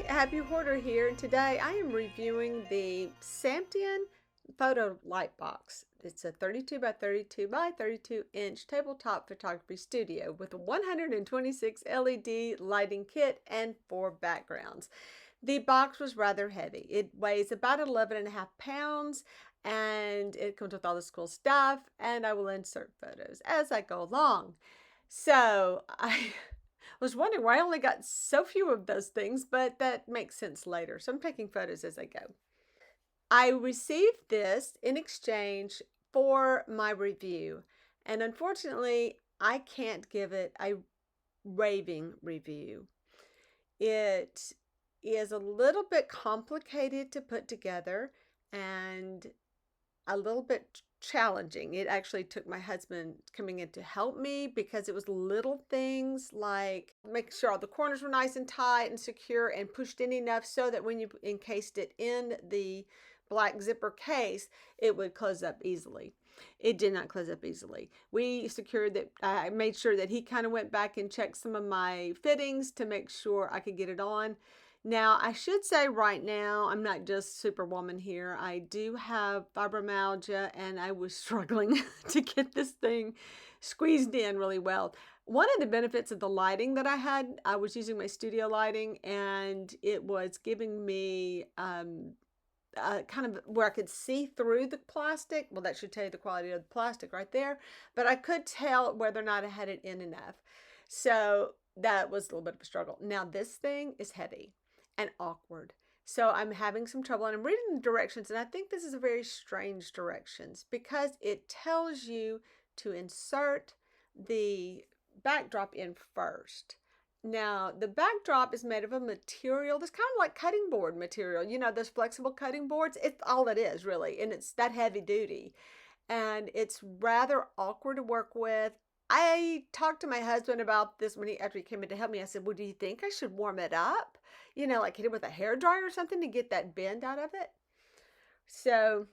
Happy Hoarder here, and today I am reviewing the SAMTIAN photo light box. It's a 32 by 32 by 32 inch tabletop photography studio with a 126 LED lighting kit and 4 backgrounds. The box was rather heavy. It weighs about 11.5 pounds and it comes with all this cool stuff, and I will insert photos as I go along. So I was wondering why I only got so few of those things, but that makes sense later. So I'm taking photos as I go. I received this in exchange for my review, and unfortunately, I can't give it a raving review. It is a little bit complicated to put together and a little bit challenging. It actually took my husband coming in to help me because it was little things like making sure all the corners were nice and tight and secure and pushed in enough so that when you encased it in the black zipper case, it would close up easily. It did not close up easily. We secured that. I made sure that he kind of went back and checked some of my fittings to make sure I could get it on. Now, I should say right now, I'm not just superwoman here. I do have fibromyalgia, and I was struggling to get this thing squeezed in really well. One of the benefits of the lighting that I had, I was using my studio lighting, and it was giving me kind of where I could see through the plastic. Well, that should tell you the quality of the plastic right there. But I could tell whether or not I had it in enough. So that was a little bit of a struggle. Now, this thing is heavy and awkward. So I'm having some trouble, and I'm reading the directions, and I think this is a very strange directions because it tells you to insert the backdrop in first. Now, the backdrop is made of a material that's kind of like cutting board material. You know, those flexible cutting boards? It's all it is, really, and it's that heavy duty. And it's rather awkward to work with. I talked to my husband about this after he came in to help me. I said, well, do you think I should warm it up? You know, like hit it with a hairdryer or something to get that bend out of it. So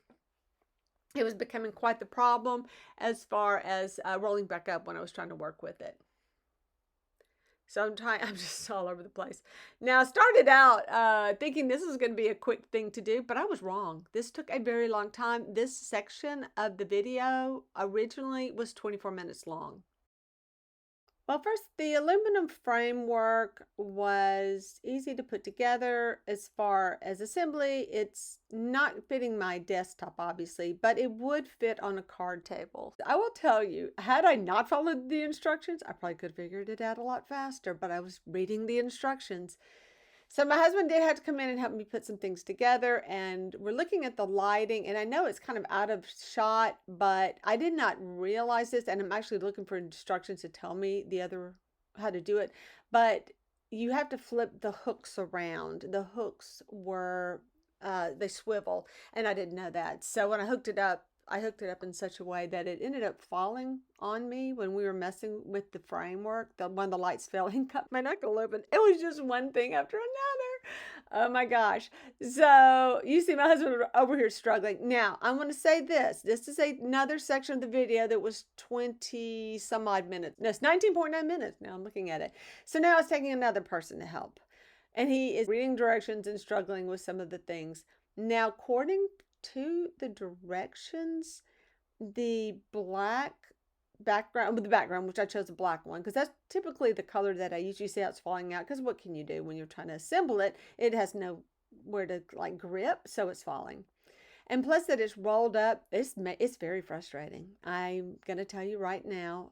it was becoming quite the problem as far as rolling back up when I was trying to work with it. So I'm just all over the place. Now, I started out thinking this was going to be a quick thing to do, but I was wrong. This took a very long time. This section of the video originally was 24 minutes long. Well, first, the aluminum framework was easy to put together as far as assembly. It's not fitting my desktop, obviously, but it would fit on a card table. I will tell you, had I not followed the instructions, I probably could have figured it out a lot faster, but I was reading the instructions. So my husband did have to come in and help me put some things together, and we're looking at the lighting, and I know it's kind of out of shot, but I did not realize this, and I'm actually looking for instructions to tell me how to do it, but you have to flip the hooks around. The hooks were, they swivel, and I didn't know that. So when I hooked it up in such a way that it ended up falling on me when we were messing with the framework. One of the lights fell and cut my knuckle open. It was just one thing after another. Oh my gosh. So you see my husband over here struggling. Now, I'm going to say this. This is another section of the video that was 20 some odd minutes. No, it's 19.9 minutes. Now I'm looking at it. So now it's taking another person to help. And he is reading directions and struggling with some of the things. Now, according to the directions, the black background, with the background, which I chose a black one because that's typically the color that I use. You see how it's falling out because what can you do when you're trying to assemble it? It has nowhere to like grip, so it's falling. And plus that it's rolled up, it's very frustrating. I'm going to tell you right now,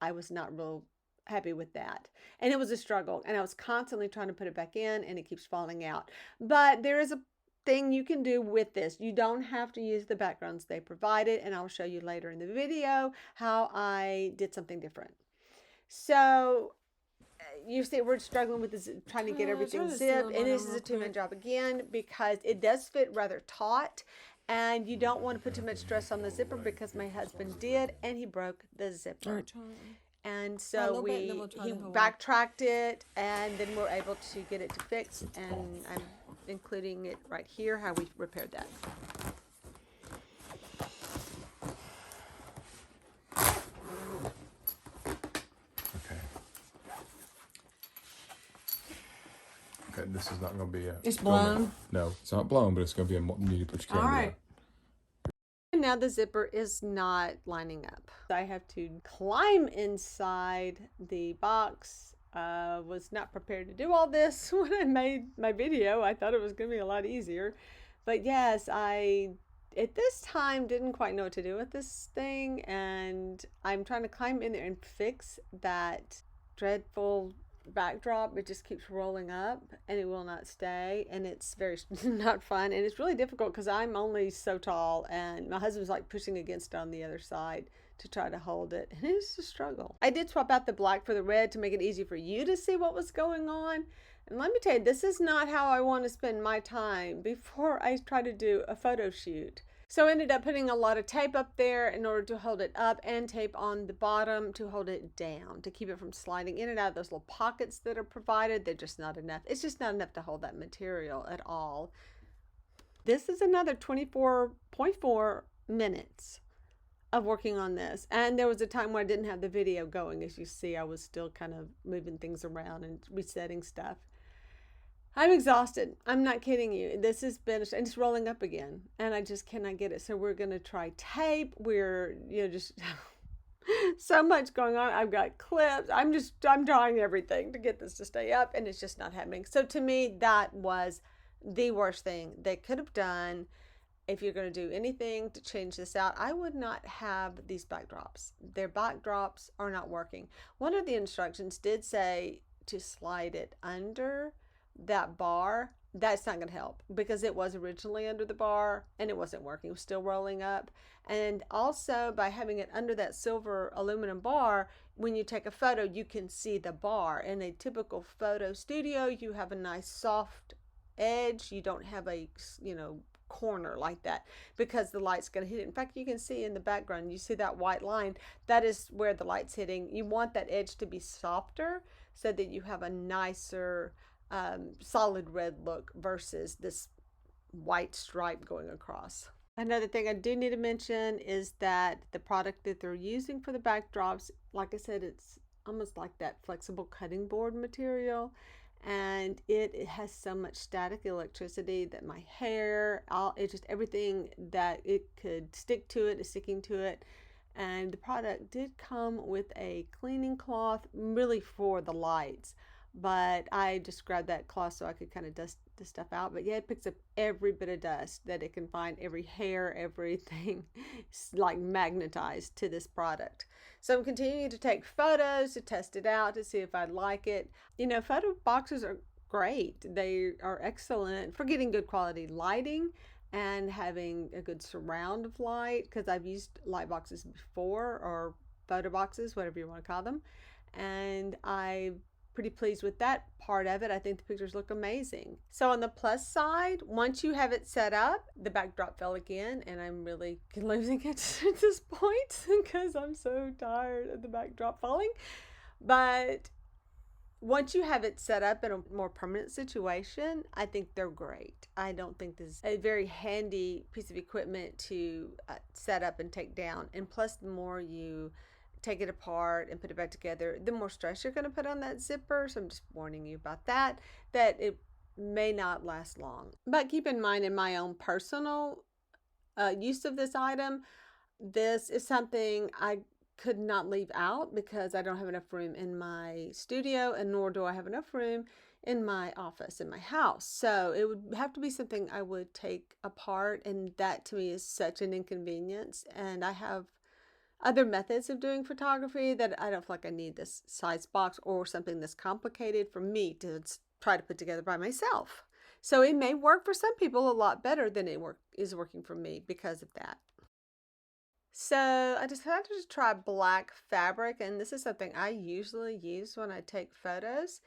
I was not real happy with that, and it was a struggle, and I was constantly trying to put it back in, and it keeps falling out. But there is a thing you can do with this. You don't have to use the backgrounds they provided, and I'll show you later in the video how I did something different. So you see we're struggling with this, trying to get everything zipped, and this is a two-man job again because it does fit rather taut, and you don't want to put too much stress on the zipper because my husband did, and he broke the zipper. And so he backtracked it, and then we're able to get it to fix, and I'm including it right here, how we repaired that. Okay, this is not going to be a... It's blown? No, it's not blown, but it's going to be a need to put your camera down. And now the zipper is not lining up. I have to climb inside the box. Was not prepared to do all this when I made my video. I thought it was going to be a lot easier. But yes, I at this time didn't quite know what to do with this thing, and I'm trying to climb in there and fix that dreadful backdrop. It just keeps rolling up and it will not stay, and it's very not fun, and it's really difficult because I'm only so tall and my husband's like pushing against it on the other side to try to hold it, and it's a struggle. I did swap out the black for the red to make it easy for you to see what was going on. And let me tell you, this is not how I want to spend my time before I try to do a photo shoot. So I ended up putting a lot of tape up there in order to hold it up, and tape on the bottom to hold it down, to keep it from sliding in and out of those little pockets that are provided. They're just not enough. It's just not enough to hold that material at all. This is another 24.4 minutes of working on this. And there was a time where I didn't have the video going. As you see, I was still kind of moving things around and resetting stuff. I'm exhausted. I'm not kidding you. This has been, and it's rolling up again, and I just cannot get it. So we're going to try tape. We're, just so much going on. I've got clips. I'm trying everything to get this to stay up, and it's just not happening. So to me, that was the worst thing they could have done. If you're going to do anything to change this out, I would not have these backdrops. Their backdrops are not working. One of the instructions did say to slide it under that bar. That's not going to help because it was originally under the bar and it wasn't working. It was still rolling up. And also by having it under that silver aluminum bar, when you take a photo, you can see the bar. In a typical photo studio, you have a nice soft edge. You don't have a, corner like that because the light's going to hit it. In fact, you can see in the background, you see that white line, that is where the light's hitting. You want that edge to be softer so that you have a nicer solid red look versus this white stripe going across. Another thing I do need to mention is that the product that they're using for the backdrops, like I said, it's almost like that flexible cutting board material, and it has so much static electricity that my hair, it just everything that it could stick to it is sticking to it. And the product did come with a cleaning cloth, really for the lights, but I just grabbed that cloth so I could kind of dust the stuff out. But yeah, it picks up every bit of dust that it can find, every hair, everything. It's like magnetized to this product. So I'm continuing to take photos to test it out to see if I'd like it. Photo boxes are great. They are excellent for getting good quality lighting and having a good surround of light, because I've used light boxes before, or photo boxes, whatever you want to call them, and I'm pretty pleased with that part of it. I think the pictures look amazing. So on the plus side, once you have it set up, the backdrop fell again, and I'm really losing it at this point because I'm so tired of the backdrop falling. But once you have it set up in a more permanent situation, I think they're great. I don't think this is a very handy piece of equipment to set up and take down. And plus, the more you take it apart and put it back together, the more stress you're going to put on that zipper. So I'm just warning you about that it may not last long. But keep in mind, in my own personal use of this item, this is something I could not leave out because I don't have enough room in my studio, and nor do I have enough room in my office, in my house. So it would have to be something I would take apart, and that to me is such an inconvenience. And I have other methods of doing photography that I don't feel like I need this size box or something this complicated for me to try to put together by myself. So it may work for some people a lot better than it is working for me because of that. So I decided to try black fabric, and this is something I usually use when I take photos,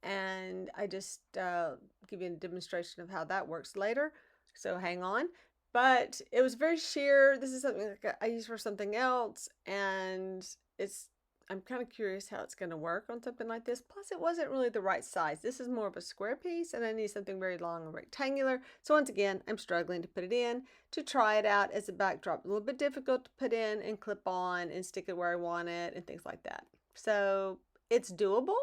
and I just give you a demonstration of how that works later, so hang on. But it was very sheer. This is something like I use for something else, and I'm kind of curious how it's going to work on something like this. Plus, it wasn't really the right size. This is more of a square piece, and I need something very long and rectangular. So once again, I'm struggling to put it in to try it out as a backdrop. A little bit difficult to put in and clip on and stick it where I want it and things like that. So it's doable,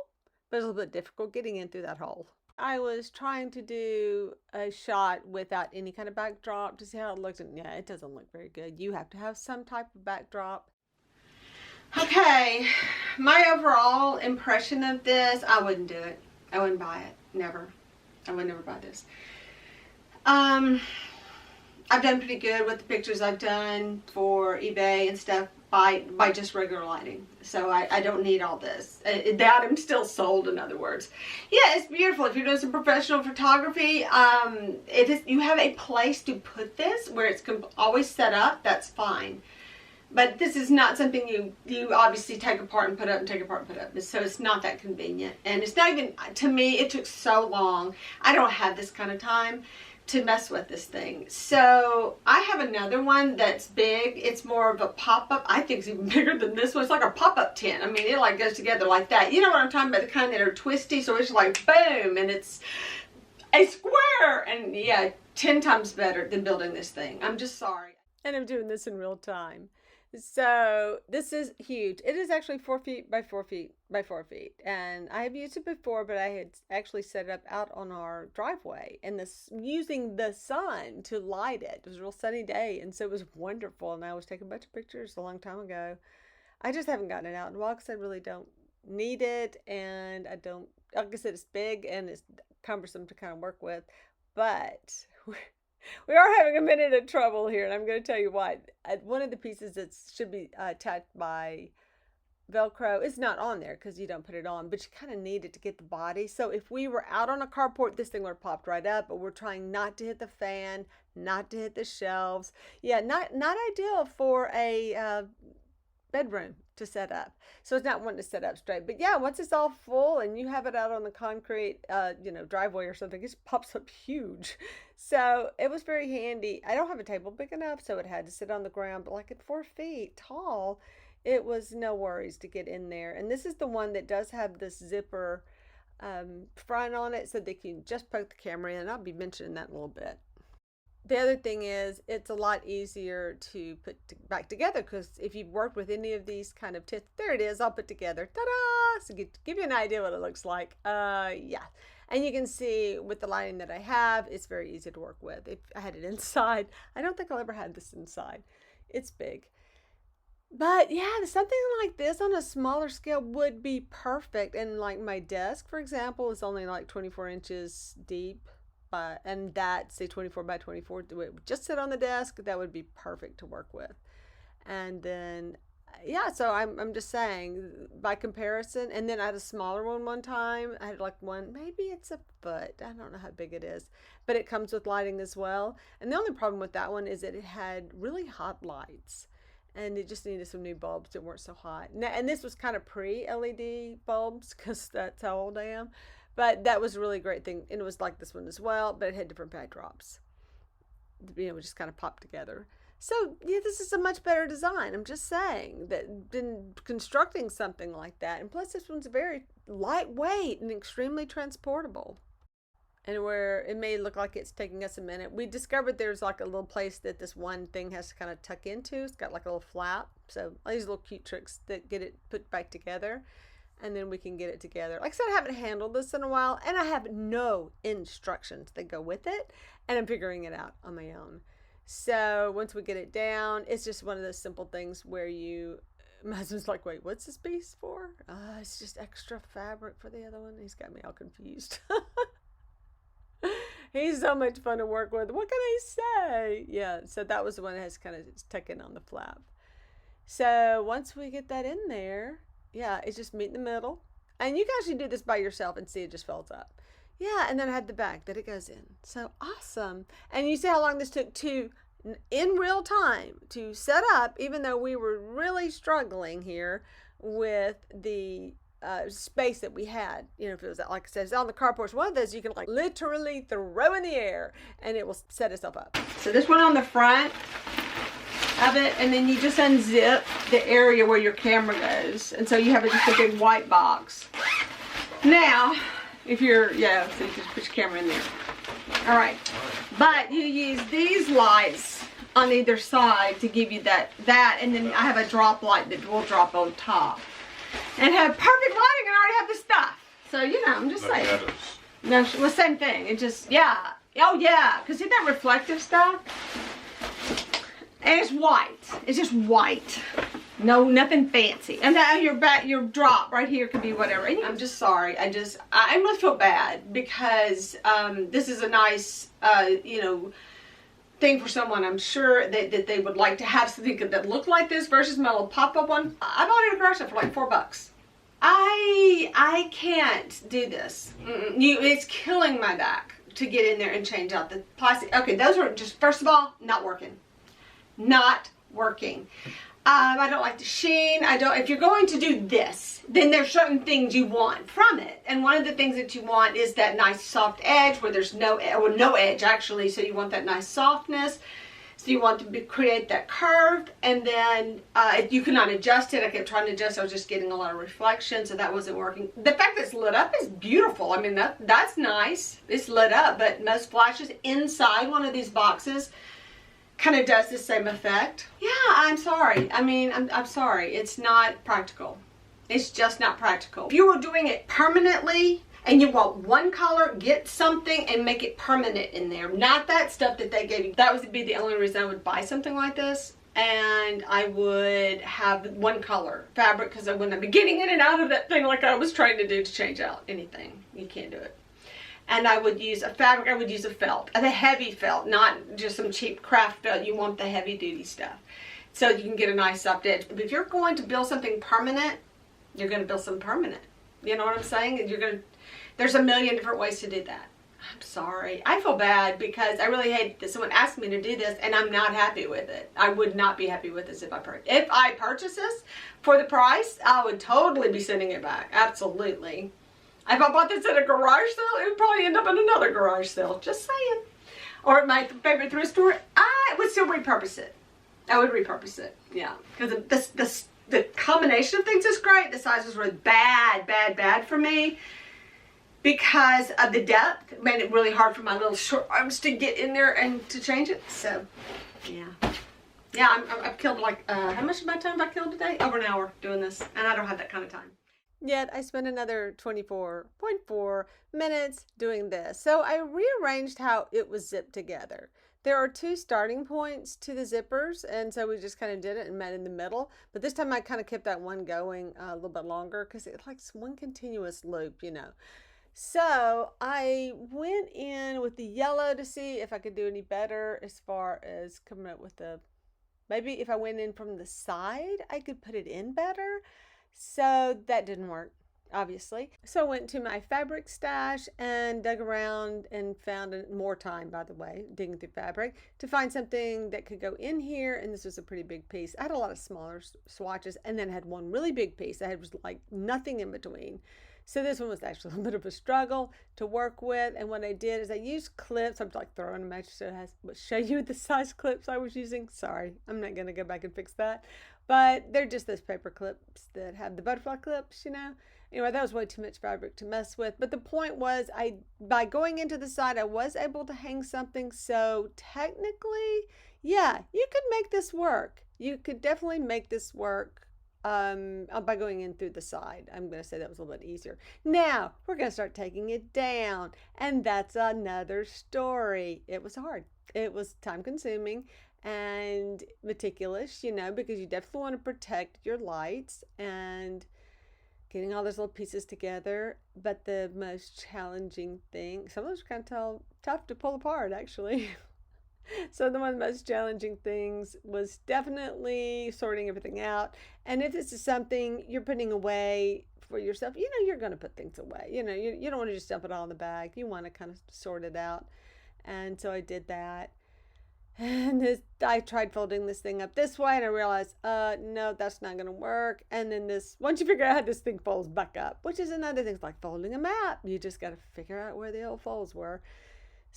but it's a little bit difficult getting in through that hole. I was trying to do a shot without any kind of backdrop to see how it looked, and yeah, it doesn't look very good. You have to have some type of backdrop. Okay, my overall impression of this, I wouldn't do it. I wouldn't buy it. Never. I would never buy this. I've done pretty good with the pictures I've done for eBay and stuff by just regular lighting. So I don't need all this. That I'm still sold, in other words. Yeah, it's beautiful. If you're doing some professional photography, if you have a place to put this where it's always set up, that's fine. But this is not something you obviously take apart and put up and take apart and put up. So it's not that convenient. And it's not even, to me, it took so long. I don't have this kind of time to mess with this thing. So I have another one that's big. It's more of a pop-up. I think it's even bigger than this one. It's like a pop-up tent. I mean, it like goes together like that. You know what I'm talking about? The kind that are twisty. So it's like boom, and it's a square. And yeah, 10 times better than building this thing. I'm just sorry. And I'm doing this in real time. So this is huge. It is actually 4 feet by 4 feet by 4 feet. And I have used it before, but I had actually set it up out on our driveway and using the sun to light it. It was a real sunny day, and so it was wonderful. And I was taking a bunch of pictures a long time ago. I just haven't gotten it out in a while because I really don't need it. And I don't, like I said, it's big and it's cumbersome to kind of work with. But we are having a minute of trouble here, and I'm going to tell you why. One of the pieces that should be attached by Velcro is not on there because you don't put it on, but you kind of need it to get the body. So if we were out on a carport, this thing would have popped right up, but we're trying not to hit the fan, not to hit the shelves. Yeah, not ideal for a bedroom to set up. So it's not wanting to set up straight. But yeah, once it's all full and you have it out on the concrete, driveway or something, it just pops up huge. So it was very handy. I don't have a table big enough, so it had to sit on the ground, but like at 4 feet tall, it was no worries to get in there. And this is the one that does have this zipper front on it, so they can just poke the camera in. I'll be mentioning that in a little bit. The other thing is it's a lot easier to put back together because if you've worked with any of these kind of tips, there it is, all put together. Ta-da! So give you an idea what it looks like. Yeah. And you can see with the lighting that I have, it's very easy to work with. If I had it inside, I don't think I'll ever have this inside. It's big. But yeah, something like this on a smaller scale would be perfect. And like my desk, for example, is only like 24 inches deep. And that's a 24 by 24. It would just sit on the desk. That would be perfect to work with. And then, yeah, so I'm just saying by comparison. And then I had a smaller one time. I had like one, maybe it's a foot. I don't know how big it is, but it comes with lighting as well. And the only problem with that one is that it had really hot lights. And it just needed some new bulbs that weren't so hot. And this was kind of pre-LED bulbs because that's how old I am. But that was a really great thing. And it was like this one as well, but it had different backdrops. It just kind of popped together. So, yeah, this is a much better design. I'm just saying that than constructing something like that. And plus, this one's very lightweight and extremely transportable. And where it may look like it's taking us a minute, we discovered there's like a little place that this one thing has to kind of tuck into. It's got like a little flap. So, these little cute tricks that get it put back together. And then we can get it together. Like I said, I haven't handled this in a while, and I have no instructions that go with it, and I'm figuring it out on my own. So once we get it down, it's just one of those simple things where my husband's like, wait, what's this piece for? It's just extra fabric for the other one. He's got me all confused. He's so much fun to work with. What can I say? Yeah, so that was the one that has kind of tucked in on the flap. So once we get that in there, yeah, it's just meet in the middle. And you can actually do this by yourself and see it just folds up. Yeah, and then I had the back that it goes in. So awesome. And you see how long this took in real time to set up, even though we were really struggling here with the space that we had. You know, if it was, like I said, it's on the carport. One of those you can like literally throw in the air and it will set itself up. So this one on the front of it, and then you just unzip the area where your camera goes, and so you have just a big white box. Now, if you're, so you just put your camera in there. All right, but you use these lights on either side to give you that, and then I have a drop light that will drop on top, and have perfect lighting, and I already have the stuff. So I'm just saying. No, well, same thing. It just, yeah. Oh, yeah. Because see that reflective stuff? And it's white. It's just white. No, nothing fancy. And now your drop right here could be whatever. And I'm just sorry. I really feel bad because this is a nice, you know, thing for someone. I'm sure that they would like to have something that looked like this versus my little pop-up one. I bought it at a garage sale for like $4. I can't do this. It's killing my back to get in there and change out the plastic. Okay, those are just, first of all, not working. Not working. I don't like the sheen. If you're going to do this, then there's certain things you want from it. And one of the things that you want is that nice soft edge where there's no edge actually. So you want that nice softness. So you want to create that curve. And then you cannot adjust it. I kept trying to adjust. I was just getting a lot of reflection. So that wasn't working. The fact that it's lit up is beautiful. I mean, that's nice. It's lit up. But most flashes inside one of these boxes kind of does the same effect. Yeah, I'm sorry. I mean, I'm sorry. It's not practical. It's just not practical. If you were doing it permanently and you want one color, get something and make it permanent in there. Not that stuff that they gave you. That would be the only reason I would buy something like this. And I would have one color fabric because I wouldn't be getting in and out of that thing like I was trying to do to change out anything. You can't do it. And I would use a fabric, I would use a felt, a heavy felt, not just some cheap craft felt. You want the heavy duty stuff. So you can get a nice soft edge. But if you're going to build something permanent, you're going to build something permanent. You know what I'm saying? There's a million different ways to do that. I'm sorry. I feel bad because I really hate that someone asked me to do this and I'm not happy with it. I would not be happy with this if I purchased this for the price. I would totally be sending it back. Absolutely. If I bought this at a garage sale, it would probably end up in another garage sale. Just saying. Or at my favorite thrift store, I would still repurpose it. I would repurpose it. Yeah. Because the combination of things is great. The size was really bad for me. Because of the depth. It made it really hard for my little short arms to get in there and to change it. So, yeah. Yeah, I've killed like, how much of my time have I killed today? Over an hour doing this. And I don't have that kind of time. Yet I spent another 24.4 minutes doing this. So I rearranged how it was zipped together. There are two starting points to the zippers, and so we just kind of did it and met in the middle. But this time I kind of kept that one going a little bit longer because it's like one continuous loop, you know. So I went in with the yellow to see if I could do any better as far as coming up with maybe if I went in from the side, I could put it in better. So that didn't work, obviously. So I went to my fabric stash and dug around and found more time, by the way, digging through fabric, to find something that could go in here. And this was a pretty big piece. I had a lot of smaller swatches and then had one really big piece. I had was like nothing in between. So this one was actually a little bit of a struggle to work with. And what I did is I used clips. I'm like throwing them at you so it has show you the size clips I was using. Sorry, I'm not going to go back and fix that. But they're just those paper clips that have the butterfly clips, you know. Anyway, that was way too much fabric to mess with. But the point was, by going into the side, I was able to hang something. So technically, yeah, you could make this work. You could definitely make this work by going in through the side. I'm going to say that was a little bit easier. Now, we're going to start taking it down. And that's another story. It was hard. It was time consuming and meticulous, you know, because you definitely want to protect your lights and getting all those little pieces together. But the most challenging thing, some of those are kind of tough to pull apart, actually. So one of the most challenging things was definitely sorting everything out. And if this is something you're putting away for yourself, you know, you're going to put things away. You know, you don't want to just dump it all in the bag. You want to kind of sort it out. And so I did that. And I tried folding this thing up this way and I realized, no, that's not going to work. And then once you figure out how this thing folds back up, which is another thing, it's like folding a map. You just got to figure out where the old folds were.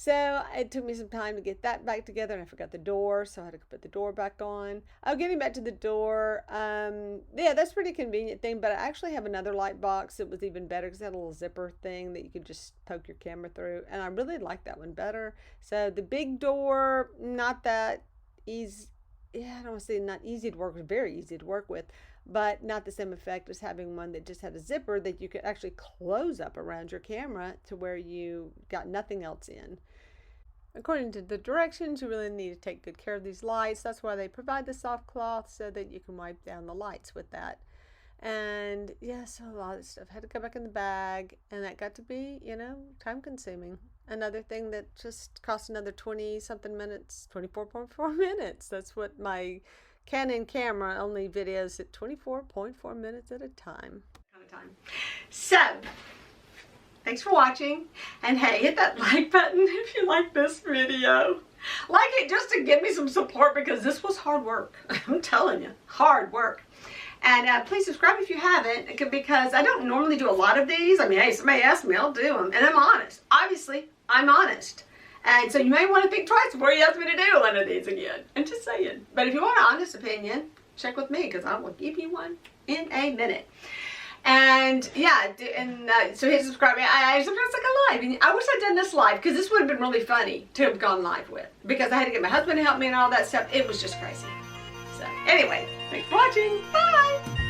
So it took me some time to get that back together, and I forgot the door, so I had to put the door back on. Oh, getting back to the door, yeah, that's a pretty convenient thing, but I actually have another light box that was even better because it had a little zipper thing that you could just poke your camera through, and I really like that one better. So the big door, not that easy. Yeah, I don't want to say not easy to work with, very easy to work with, but not the same effect as having one that just had a zipper that you could actually close up around your camera to where you got nothing else in. According to the directions, you really need to take good care of these lights. That's why they provide the soft cloth so that you can wipe down the lights with that. And yeah, so a lot of stuff had to go back in the bag, and that got to be, time consuming. Another thing that just cost another 20 something minutes, 24.4 minutes. That's what my Canon camera only videos at 24.4 minutes at a time. So, thanks for watching, and hey, hit that like button if you like this video. Like it just to give me some support, because this was hard work. I'm telling you, hard work. And please subscribe if you haven't, because I don't normally do a lot of these. I mean, hey, somebody asked me, I'll do them. And I'm honest. Obviously, I'm honest. And so you may want to think twice before you ask me to do one of these again. I'm just saying. But if you want an honest opinion, check with me, because I will give you one in a minute. And yeah, so hit subscribe. I sometimes like a live, and I wish I'd done this live, because this would have been really funny to have gone live with, because I had to get my husband to help me and all that stuff. It was just crazy. So anyway, thanks for watching. Bye.